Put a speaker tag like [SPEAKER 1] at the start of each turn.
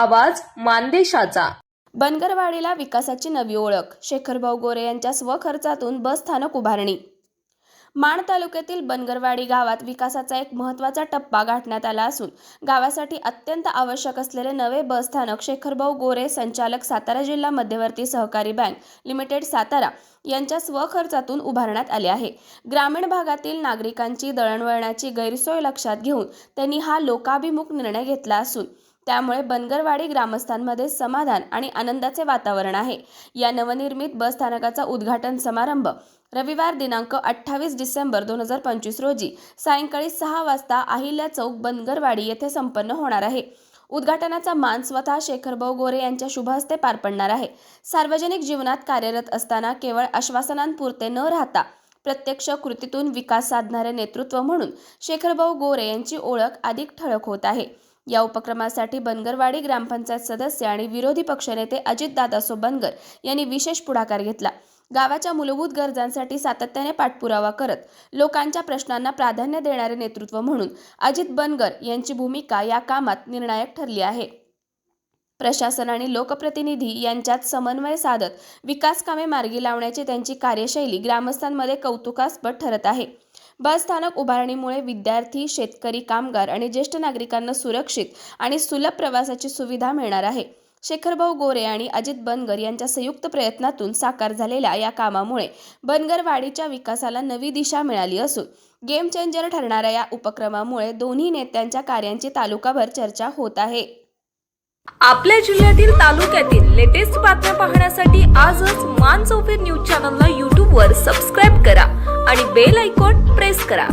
[SPEAKER 1] आवाज मानदेशाचा।
[SPEAKER 2] बनगरवाडीला विकासाची नवी ओळख। शेखरभाऊ गोरे यांच्या स्वखर्चातून बस स्थानक उभारणी। माण तालुक्यातील बनगरवाडी गावात विकासाचा एक महत्त्वाचा टप्पा गाठण्यात आला असून गावासाठी अत्यंत आवश्यक असलेले नवे बस स्थानक शेखरभाऊ गोरे संचालक सातारा जिल्हा मध्यवर्ती सहकारी बँक लिमिटेड सातारा यांच्या स्वखर्चातून उभारण्यात आले आहे। ग्रामीण भागातील नागरिकांची दळणवळणाची गैरसोय लक्षात घेऊन त्यांनी हा लोकाभिमुख निर्णय घेतला असून त्यामुळे बनगरवाडी ग्रामस्थांमध्ये समाधान आणि आनंदाचे वातावरण आहे। या नवनिर्मित बस स्थानकाचा उद्घाटन समारंभ रविवार दिनांक 28 डिसेंबर 2025 रोजी सायंकाळी 6 वाजता अहिल्या चौक बनगरवाडी येथे संपन्न होणार आहे। उद्घाटनाचा मान स्वतः शेखरभाऊ गोरे यांच्या शुभ हस्ते पार पडणार आहे। सार्वजनिक जीवनात कार्यरत असताना केवळ आश्वासनांपुरते न राहता प्रत्यक्ष कृतीतून विकास साधणारे नेतृत्व म्हणून शेखरभाऊ गोरे यांची ओळख अधिक ठळक होत आहे। या उपक्रमासाठी बनगरवाडी ग्रामपंचायत सदस्य आणि विरोधी पक्षनेते अजितदादा बनगर यांनी विशेष पुढाकार घेतला। गावाच्या मूलभूत गरजांसाठी सातत्याने पाठपुरावा करत लोकांच्या प्रश्नांना प्राधान्य देणारे नेतृत्व म्हणून अजित बनगर यांची भूमिका या कामात निर्णायक ठरली आहे। प्रशासन आणि लोकप्रतिनिधी यांच्यात समन्वय साधत विकास कामे मार्गी लावण्याची त्यांची कार्यशैली ग्रामस्थांमध्ये कौतुकास्पद ठरत आहे। बस स्थानक उभारणीमुळे विद्यार्थी, शेतकरी, कामगार आणि ज्येष्ठ नागरिकांना सुरक्षित आणि सुलभ प्रवासाची सुविधा मिळणार आहे। शेखरभाऊ गोरे आणि अजित बनगर यांच्या संयुक्त प्रयत्नातून साकार झालेल्या या कामामुळे बनगरवाडीच्या विकासाला नवी दिशा मिळाली असून गेम चेंजर ठरणाऱ्या या उपक्रमामुळे दोन्ही नेत्यांच्या कार्यांची तालुकाभर चर्चा होत आहे।
[SPEAKER 1] आपल्या जिल्ह्यातील तालुक्यातील लेटेस्ट बातम्या पाहण्यासाठी आजच मान चौफेर न्यूज चॅनलला YouTube वर सबस्क्राइब करा आणि बेल आयकॉन प्रेस करा।